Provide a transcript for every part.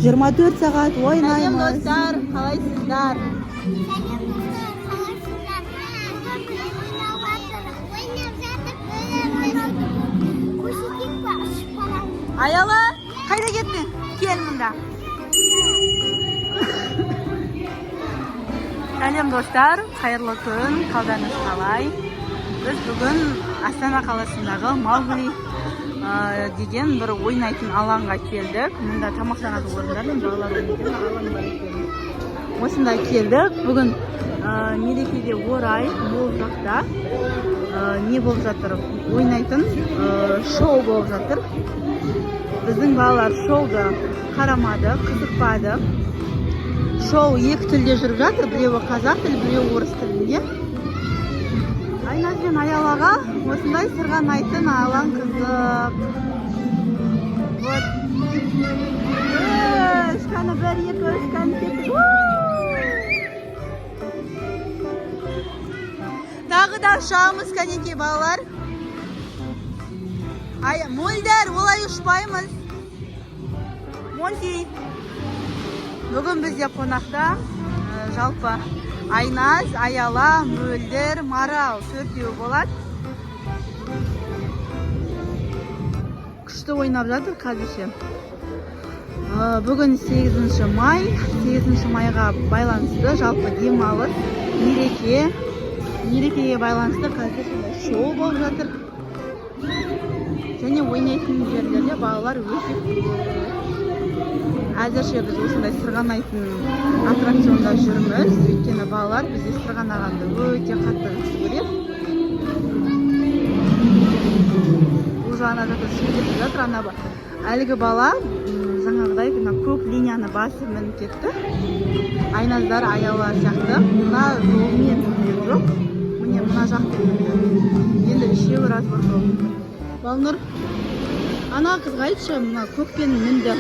24 сағат ойнаймыз. Сәлем достар, қалайсыздар? Аяла, қайда кеттің? Кел мұнда. Сәлем достар, қайырлы күн, қалдарыңыз қалай? Біз бүгін Астана қаласындағы Маугли деген бір ойнайтын алаңға келдік. Мұнда тамақтанатын орындар мен балалар ойнайтын алаң бар екен. Осында келдік. Бүгін мерекеге орай бұл жақта не болып жатыр? Ойнайтын шоу болып жатыр. Біздің балалар шоуды қарамады, қызықпады. Шоу екі тілде жүріп жатыр. Біреуі қазақ тілі, біреуі орыс тілінде. Айназ бен Аялаға осындай сырғанайтын алаң қызық. Вот. Үшканы бір, екі, үшканы кеттік. Тағы да ұшамыз, кәнекей балалар. Мөлдер, олай ұшпаймыз. Монти. Бүгін бізде қонақта жалпы Айназ, Аяла, Мөлдер, Марал төртеу болады. Күшті ойнап жатыр қазірше. Бүгін 8 май. 8 майға байланысты жалпы демалыс, мереке. Мерекеге байланысты қазірше шоу болып жатыр. Және ойнайтын жерлерде балалар өте көп. Әзірше біз осындай сырғанайтын аттракционда жүрміз. Өйткені балалар бізде сырғанағанды өте қатты жақсы көреді. Бұл жағына жатыр сөйлесіп жатыр. Ана әлгі бала жаңағыдай көк линияны басып мініп кетті. Айназдар, Аяла сияқты. Мына жолмен мінген жоқ. Міне мына жақпен мінді. Енді үшеуі разбор болды. Балнұр, ана қызға айтшы, мына көкпен мінді.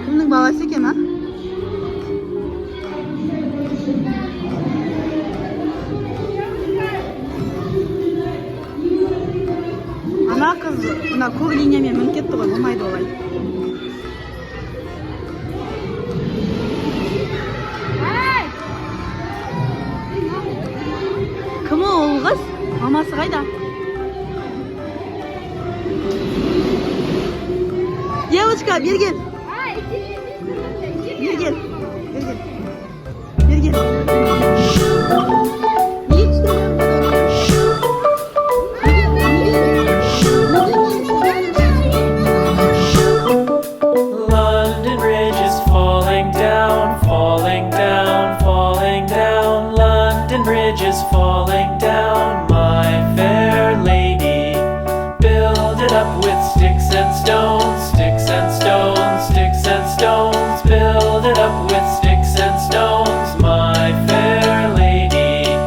Кімнің баласы екен, а? Ана қыз мына көк линиямен мініп кетті ғой, болмайды олай. Кім ол қыз? Мамасы қайда? Девочка, берген. Берген. Берген. London Bridge is falling down, falling down, falling down. London Bridge is falling down, my fair lady. Build it up with sticks and stones, sticks and stones, sticks and stones. Build it up with sticks and stones, my fair lady.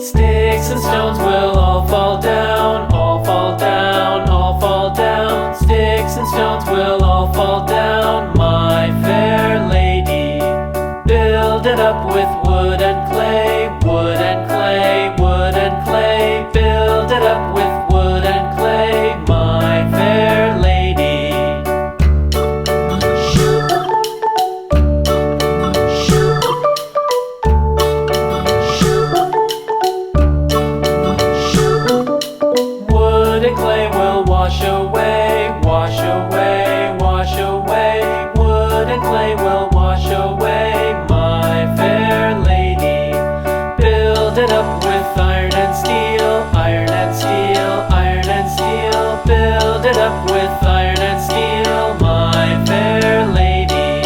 Sticks and stones will all fall down, all fall down, all fall down. Sticks and stones will all fall down, my fair lady. Build it up with wood and clay, wood and clay, wood and clay. Build it up with wood and clay, my fair lady. Wood and clay will wash away, wash away, wash away. Wood and clay will wash away, my fair lady. Build it up with iron and steel, iron and steel, iron and steel. Build it up with iron and steel, my fair lady.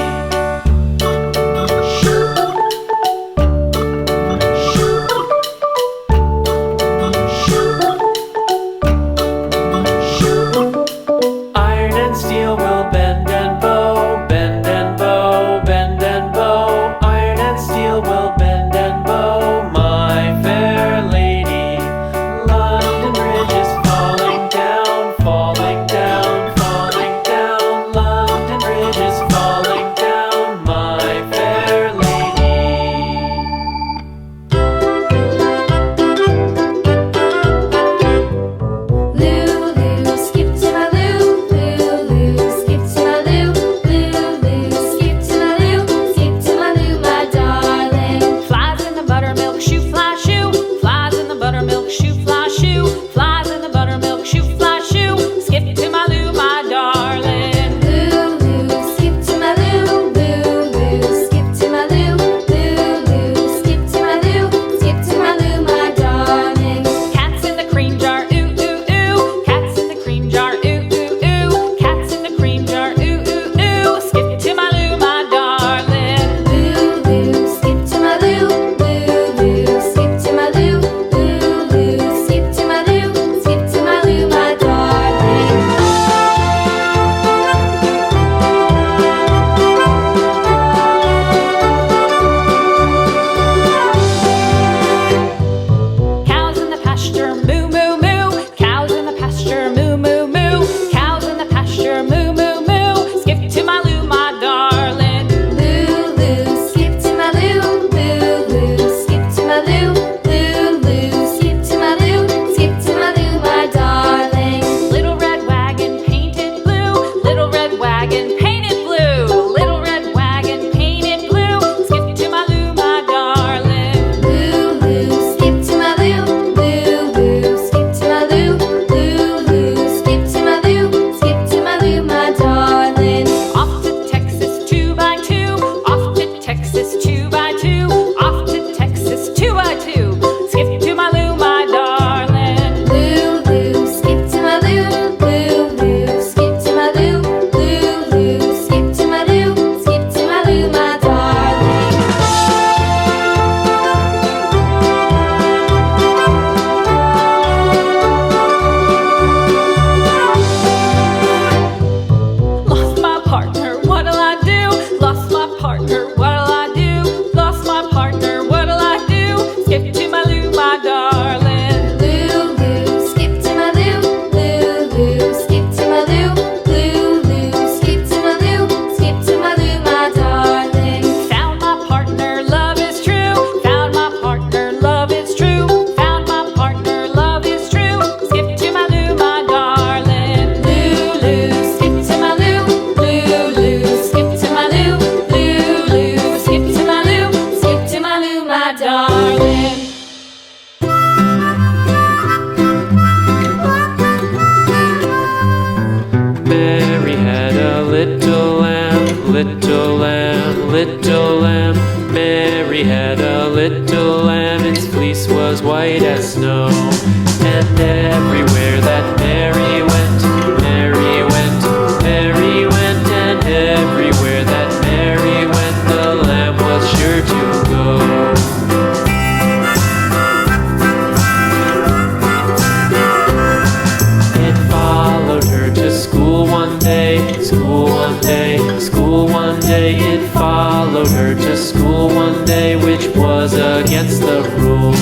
Iron and steel will bend and bow, bend and bow, little lamb. Mary had a little lamb. Its fleece was white as snow. And everywhere that Mary went, Mary went, Mary went. And everywhere that Mary went, the lamb was sure to go. School one day, school one day. It followed her to school one day, which was against the rules.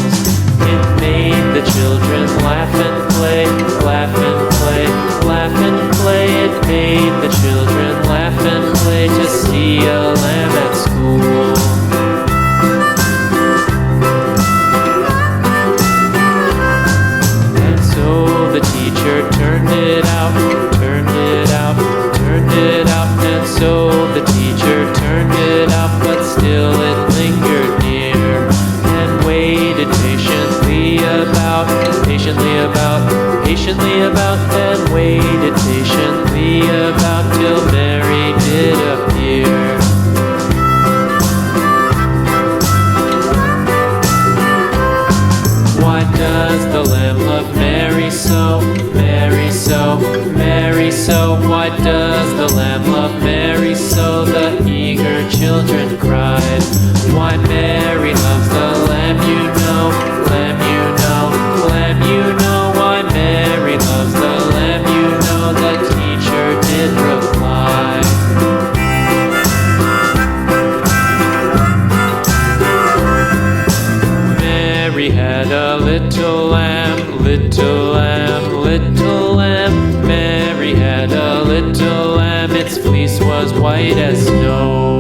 It made the children laugh and play, laugh and play, laugh and play. It made the children laugh and play to see a lamb at school. And so the teacher turned it out, turned it out, turned it out. And so the teacher turned it out, but still it lingered near and waited patiently about, patiently about, patiently about, and waited patiently about till Mary did appear. Why does the lamb love Mary so, Mary so, Mary so? Why does the lamb love Mary so? The eager children cried. Why Mary loves the lamb, you know, lamb, you know, lamb, you know. Why Mary loves the lamb, you know, the teacher did reply. Mary had a little lamb, little lamb, little lamb. Mary had a little lamb. Its fleece was white as snow.